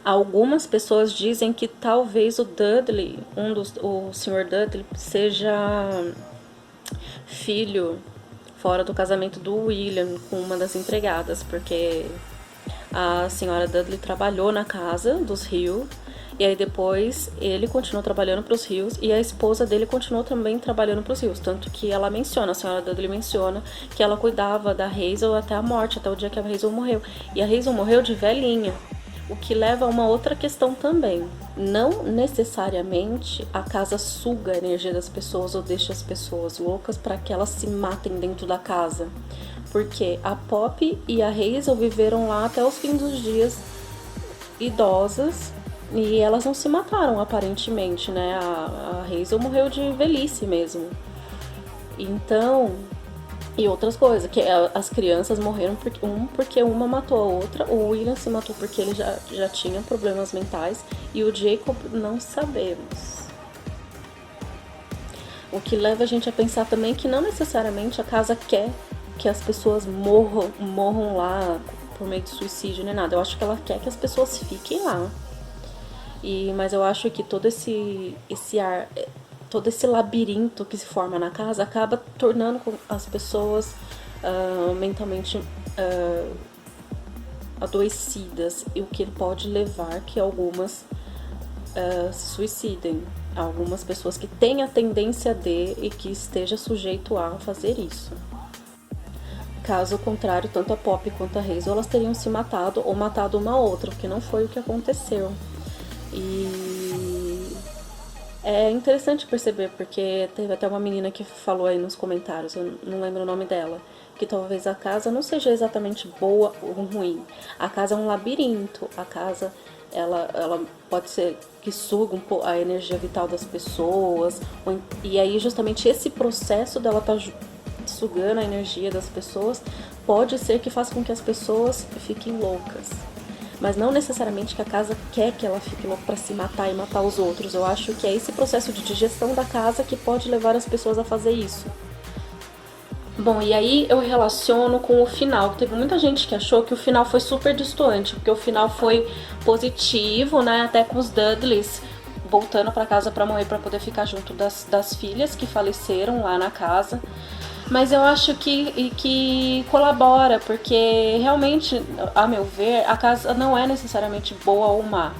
Algumas pessoas dizem que talvez o Dudley, o Sr. Dudley, seja filho fora do casamento do William com uma das empregadas, porque a senhora Dudley trabalhou na casa dos Hill, e aí depois ele continuou trabalhando para os Hills e a esposa dele continuou também trabalhando para os Hills, tanto que ela menciona, a senhora Dudley menciona que ela cuidava da Hazel até a morte, até o dia que a Hazel morreu. E a Hazel morreu de velhinha, o que leva a uma outra questão também. Não necessariamente a casa suga a energia das pessoas ou deixa as pessoas loucas para que elas se matem dentro da casa. Porque a Poppy e a Hazel viveram lá até os fins dos dias, idosas, e elas não se mataram aparentemente, né? A Hazel morreu de velhice mesmo. Então, e outras coisas, que as crianças morreram porque uma matou a outra, o William se matou porque ele já tinha problemas mentais, e o Jacob não sabemos. O que leva a gente a pensar também que não necessariamente a casa quer que as pessoas morram lá por meio de suicídio nem nada. Eu acho que ela quer que as pessoas fiquem lá. Mas eu acho que todo esse labirinto que se forma na casa acaba tornando as pessoas mentalmente adoecidas, e o que pode levar que algumas se suicidem. Algumas pessoas que têm a tendência e que esteja sujeito a fazer isso. Caso contrário, tanto a Poppy quanto a Hazel, elas teriam se matado ou matado uma outra, o que não foi o que aconteceu. E é interessante perceber, porque teve até uma menina que falou aí nos comentários, eu não lembro o nome dela, que talvez a casa não seja exatamente boa ou ruim. A casa é um labirinto, a casa ela pode ser que suga a energia vital das pessoas, e aí justamente esse processo dela tá sugando a energia das pessoas pode ser que faça com que as pessoas fiquem loucas. Mas não necessariamente que a casa quer que ela fique louca para se matar e matar os outros. Eu acho que é esse processo de digestão da casa que pode levar as pessoas a fazer isso. Bom, e aí eu relaciono com o final. Teve muita gente que achou que o final foi super distoante, porque o final foi positivo, né? Até com os Dudleys voltando para casa para morrer, para poder ficar junto das filhas que faleceram lá na casa. Mas eu acho que colabora, porque realmente, a meu ver, a casa não é necessariamente boa ou má.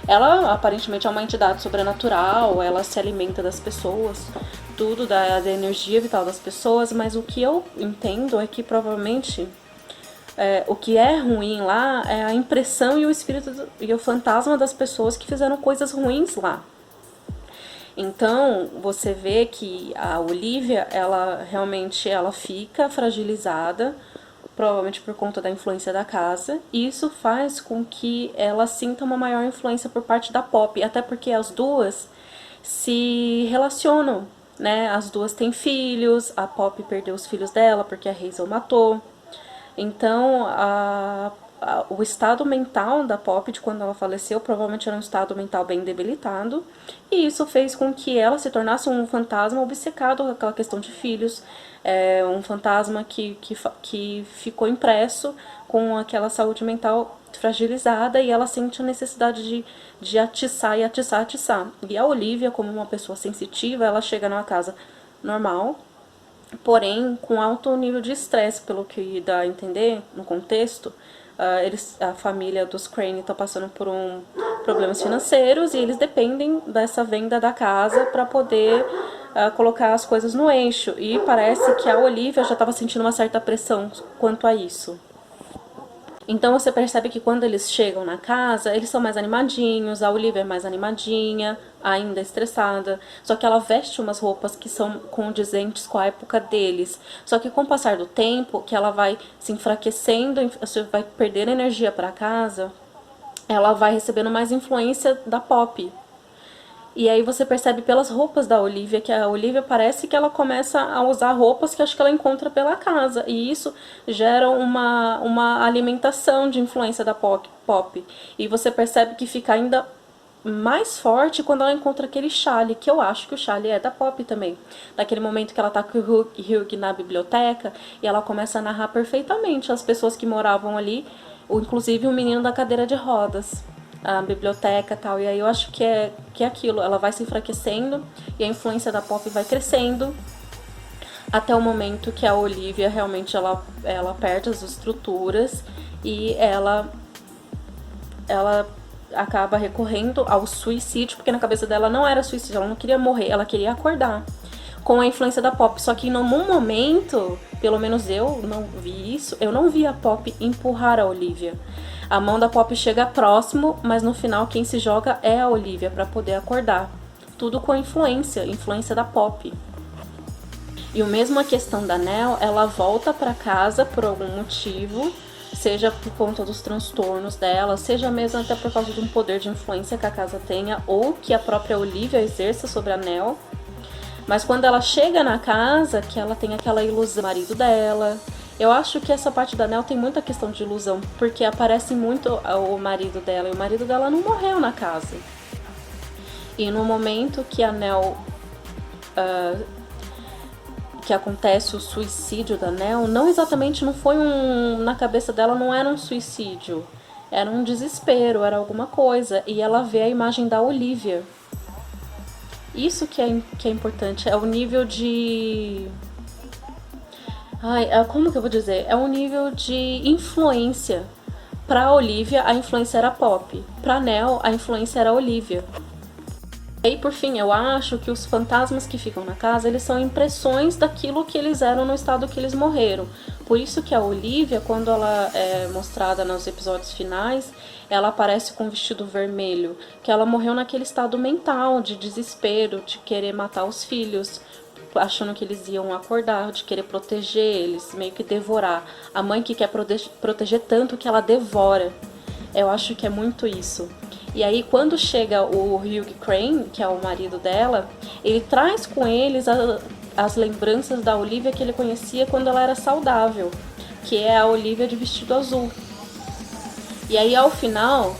Ela aparentemente é uma entidade sobrenatural, ela se alimenta das pessoas, tudo da energia vital das pessoas, mas o que eu entendo é que provavelmente o que é ruim lá é a impressão e o espírito e o fantasma das pessoas que fizeram coisas ruins lá. Então, você vê que a Olivia, ela realmente fica fragilizada, provavelmente por conta da influência da casa, e isso faz com que ela sinta uma maior influência por parte da Poppy, até porque as duas se relacionam, né? As duas têm filhos, a Poppy perdeu os filhos dela porque a Hazel matou. Então, o estado mental da Poppy, de quando ela faleceu, provavelmente era um estado mental bem debilitado, e isso fez com que ela se tornasse um fantasma obcecado com aquela questão de filhos, um fantasma que ficou impresso com aquela saúde mental fragilizada, e ela sente a necessidade de atiçar e atiçar, atiçar. E a Olivia, como uma pessoa sensitiva, ela chega numa casa normal, porém com alto nível de estresse, pelo que dá a entender no contexto. A família dos Crane está passando por problemas financeiros, e eles dependem dessa venda da casa para poder colocar as coisas no eixo. E parece que a Olivia já estava sentindo uma certa pressão quanto a isso. Então você percebe que quando eles chegam na casa, eles são mais animadinhos, a Olivia é mais animadinha, ainda estressada, só que ela veste umas roupas que são condizentes com a época deles. Só que com o passar do tempo, que ela vai se enfraquecendo, você vai perder energia para casa, ela vai recebendo mais influência da Poppy. E aí você percebe pelas roupas da Olivia, que a Olivia parece que ela começa a usar roupas que acho que ela encontra pela casa. E isso gera uma alimentação de influência da Poppy. E você percebe que fica ainda mais forte quando ela encontra aquele chale, que eu acho que o chale é da Poppy também. Naquele momento que ela tá com o Hugh na biblioteca, e ela começa a narrar perfeitamente as pessoas que moravam ali, inclusive o menino da cadeira de rodas. a biblioteca e tal. E aí eu acho que é aquilo, ela vai se enfraquecendo e a influência da Poppy vai crescendo até o momento que a Olivia realmente ela perde as estruturas e ela acaba recorrendo ao suicídio, porque na cabeça dela não era suicídio, ela não queria morrer, ela queria acordar com a influência da Poppy. Só que num momento, pelo menos eu não vi isso, eu não vi a Poppy empurrar a Olivia. A mão da Poppy chega próximo, mas no final quem se joga é a Olivia para poder acordar. Tudo com a influência da Poppy. E o mesmo a questão da Nell, ela volta para casa por algum motivo, seja por conta dos transtornos dela, seja mesmo até por causa de um poder de influência que a casa tenha, ou que a própria Olivia exerça sobre a Nell. Mas quando ela chega na casa, que ela tem aquela ilusão do marido dela. Eu acho que essa parte da Nell tem muita questão de ilusão, porque aparece muito o marido dela, e o marido dela não morreu na casa. E no momento que a Nell que acontece o suicídio da Nell, não exatamente, não foi na cabeça dela não era um suicídio, era um desespero, era alguma coisa, e ela vê a imagem da Olivia. Isso que é importante, é o nível de... como que eu vou dizer? É um nível de influência. Pra Olivia, a influência era a Poppy. Pra Nell, a influência era a Olivia. E aí, por fim, eu acho que os fantasmas que ficam na casa, eles são impressões daquilo que eles eram no estado que eles morreram. Por isso que a Olivia, quando ela é mostrada nos episódios finais, ela aparece com um vestido vermelho, que ela morreu naquele estado mental, de desespero, de querer matar os filhos, achando que eles iam acordar, de querer proteger eles, meio que devorar. A mãe que quer proteger tanto que ela devora. Eu acho que é muito isso. E aí, quando chega o Hugh Crane, que é o marido dela, ele traz com eles as lembranças da Olivia que ele conhecia quando ela era saudável, que é a Olivia de vestido azul. E aí, ao final,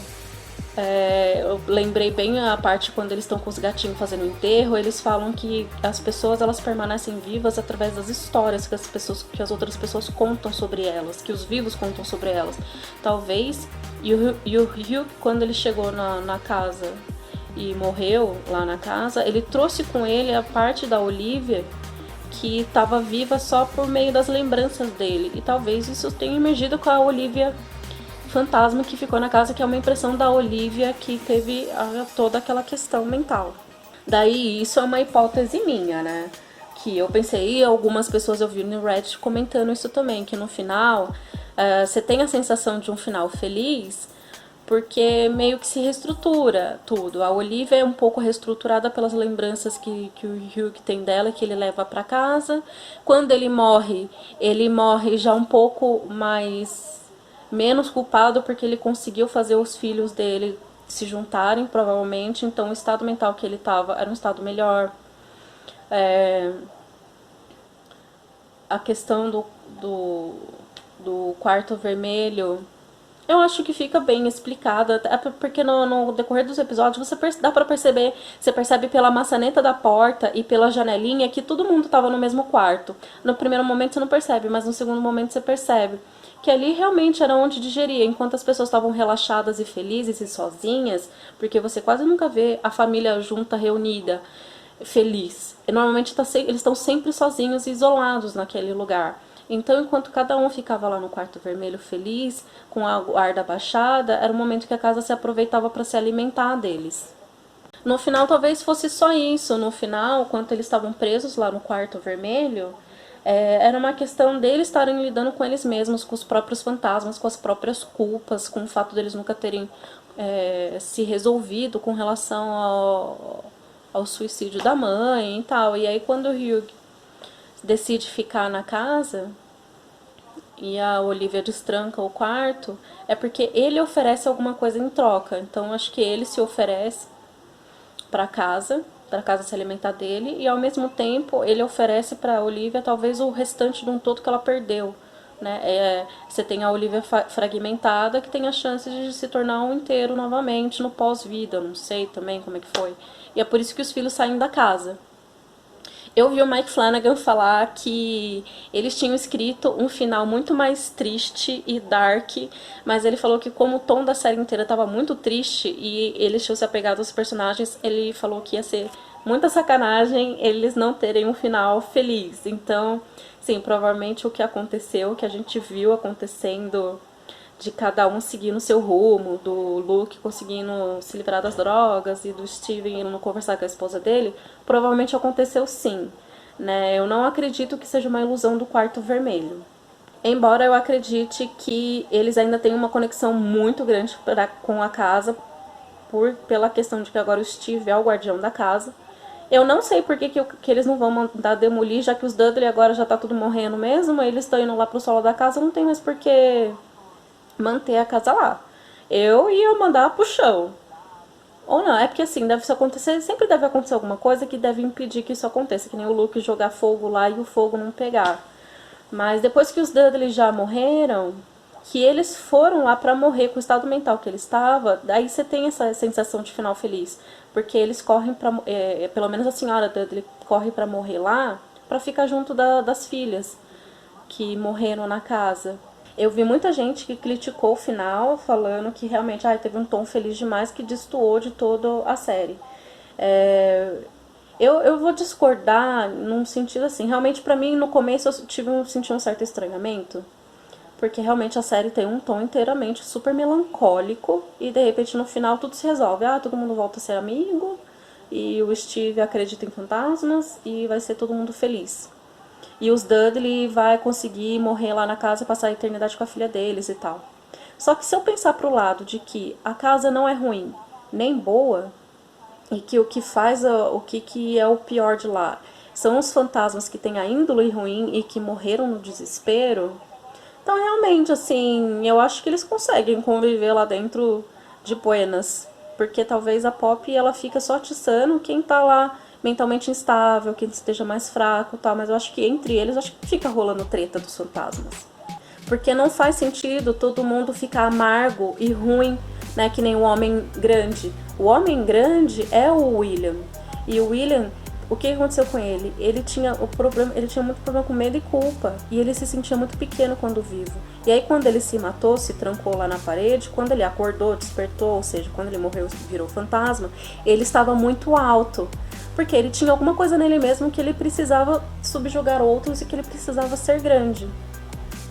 eu lembrei bem a parte quando eles estão com os gatinhos fazendo o enterro, eles falam que as pessoas elas permanecem vivas através das histórias que as outras pessoas contam sobre elas, que os vivos contam sobre elas. Talvez, e o Hugh, quando ele chegou na casa e morreu lá na casa, ele trouxe com ele a parte da Olivia que estava viva só por meio das lembranças dele. E talvez isso tenha emergido com a Olivia fantasma que ficou na casa, que é uma impressão da Olivia que teve toda aquela questão mental. Daí isso é uma hipótese minha, né? Que eu pensei, e algumas pessoas eu vi no Reddit comentando isso também, que no final você tem a sensação de um final feliz, porque meio que se reestrutura tudo. A Olivia é um pouco reestruturada pelas lembranças que o Hugh tem dela, que ele leva para casa. Quando ele morre já um pouco menos culpado, porque ele conseguiu fazer os filhos dele se juntarem, provavelmente. Então o estado mental que ele estava era um estado melhor. A questão do quarto vermelho, eu acho que fica bem explicada, porque no decorrer dos episódios dá pra perceber, você percebe pela maçaneta da porta e pela janelinha que todo mundo tava no mesmo quarto. No primeiro momento você não percebe, mas no segundo momento você percebe que ali realmente era onde digeria, enquanto as pessoas estavam relaxadas e felizes e sozinhas, porque você quase nunca vê a família junta, reunida, feliz. E normalmente eles estão sempre sozinhos e isolados naquele lugar. Então, enquanto cada um ficava lá no quarto vermelho feliz, com a guarda baixada, era o momento que a casa se aproveitava para se alimentar deles. No final, talvez fosse só isso. No final, quando eles estavam presos lá no quarto vermelho, era uma questão deles estarem lidando com eles mesmos, com os próprios fantasmas, com as próprias culpas, com o fato deles nunca terem se resolvido com relação ao suicídio da mãe e tal. E aí, quando o Hugh decide ficar na casa e a Olivia destranca o quarto, é porque ele oferece alguma coisa em troca. Então acho que ele se oferece para casa se alimentar dele, e ao mesmo tempo ele oferece para Olivia talvez o restante de um todo que ela perdeu, né? Você tem a Olivia fragmentada, que tem a chance de se tornar um inteiro novamente no pós-vida, não sei também como é que foi. E é por isso que os filhos saem da casa. Eu vi o Mike Flanagan falar que eles tinham escrito um final muito mais triste e dark, mas ele falou que como o tom da série inteira estava muito triste e eles tinham se apegado aos personagens, ele falou que ia ser muita sacanagem eles não terem um final feliz. Então, sim, provavelmente o que aconteceu, o que a gente viu acontecendo de cada um seguindo seu rumo, do Luke conseguindo se livrar das drogas e do Steven indo conversar com a esposa dele, provavelmente aconteceu sim. Né? Eu não acredito que seja uma ilusão do quarto vermelho. Embora eu acredite que eles ainda têm uma conexão muito grande com a casa, pela questão de que agora o Steve é o guardião da casa. Eu não sei por que eles não vão mandar demolir, já que os Dudley agora já tá tudo morrendo mesmo, eles estão indo lá pro solo da casa, não tem mais por que manter a casa lá. Eu ia mandar pro chão. Ou não, é porque assim, deve acontecer, sempre deve acontecer alguma coisa que deve impedir que isso aconteça, que nem o Luke jogar fogo lá e o fogo não pegar. Mas depois que os Dudley já morreram, que eles foram lá pra morrer com o estado mental que ele estava, daí você tem essa sensação de final feliz. Porque eles correm pra... pelo menos a senhora Dudley corre pra morrer lá, pra ficar junto das filhas que morreram na casa. Eu vi muita gente que criticou o final, falando que realmente teve um tom feliz demais que destoou de toda a série. Eu vou discordar num sentido assim, realmente pra mim no começo eu senti um certo estranhamento, porque realmente a série tem um tom inteiramente super melancólico e de repente no final tudo se resolve. Todo mundo volta a ser amigo e o Steve acredita em fantasmas e vai ser todo mundo feliz. E os Dudley vai conseguir morrer lá na casa e passar a eternidade com a filha deles e tal. Só que se eu pensar pro lado de que a casa não é ruim nem boa, e que o que faz, o que é o pior de lá, são os fantasmas que têm a índole ruim e que morreram no desespero, então realmente, assim, eu acho que eles conseguem conviver lá dentro de buenas. Porque talvez a Pop ela fica só atiçando quem tá lá mentalmente instável, quem esteja mais fraco e tal, mas eu acho que entre eles, acho que fica rolando treta dos fantasmas. Porque não faz sentido todo mundo ficar amargo e ruim, né, que nem o Homem Grande. O Homem Grande é o William. E o William, o que aconteceu com ele? Ele tinha muito problema com medo e culpa. E ele se sentia muito pequeno quando vivo. E aí quando ele se matou, se trancou lá na parede, quando ele acordou, despertou, ou seja, quando ele morreu, virou fantasma, ele estava muito alto. Porque ele tinha alguma coisa nele mesmo que ele precisava subjugar outros e que ele precisava ser grande.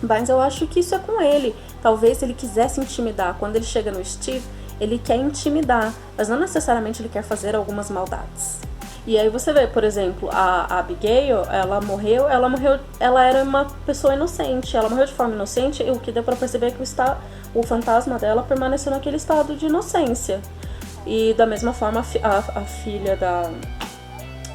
Mas eu acho que isso é com ele. Talvez ele quisesse intimidar. Quando ele chega no Steve, ele quer intimidar, mas não necessariamente ele quer fazer algumas maldades. E aí você vê, por exemplo, a Abigail, ela era uma pessoa inocente, ela morreu de forma inocente, e o que deu pra perceber é que o fantasma dela permaneceu naquele estado de inocência. E da mesma forma, a filha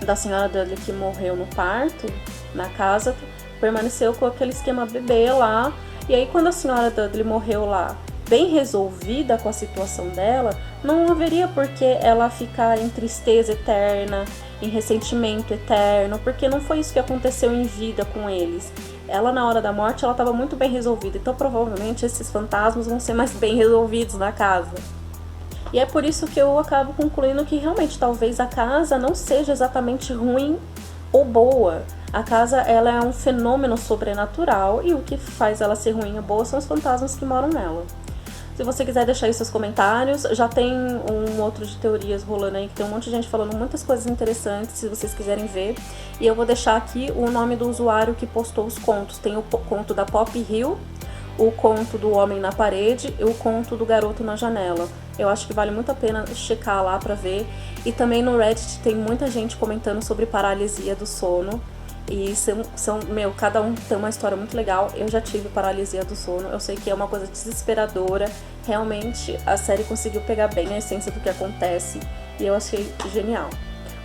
da senhora dele que morreu no parto, na casa, permaneceu com aquele esquema bebê lá. E aí quando a senhora Dudley morreu lá, bem resolvida com a situação dela, não haveria por que ela ficar em tristeza eterna, em ressentimento eterno, porque não foi isso que aconteceu em vida com eles. Ela, na hora da morte, ela estava muito bem resolvida, então provavelmente esses fantasmas vão ser mais bem resolvidos na casa. E é por isso que eu acabo concluindo que realmente talvez a casa não seja exatamente ruim ou boa. A casa, ela é um fenômeno sobrenatural e o que faz ela ser ruim ou boa são os fantasmas que moram nela. Se você quiser deixar aí seus comentários, já tem um outro de teorias rolando aí, que tem um monte de gente falando muitas coisas interessantes, se vocês quiserem ver. E eu vou deixar aqui o nome do usuário que postou os contos. Tem o conto da Pop Hill, o conto do Homem na Parede e o conto do Garoto na Janela. Eu acho que vale muito a pena checar lá pra ver. E também no Reddit tem muita gente comentando sobre paralisia do sono. E cada um tem uma história muito legal. Eu já tive paralisia do sono. Eu sei que é uma coisa desesperadora. Realmente, a série conseguiu pegar bem a essência do que acontece. E eu achei genial.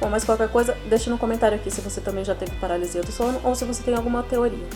Bom, mas qualquer coisa, deixa no comentário aqui se você também já teve paralisia do sono ou se você tem alguma teoria.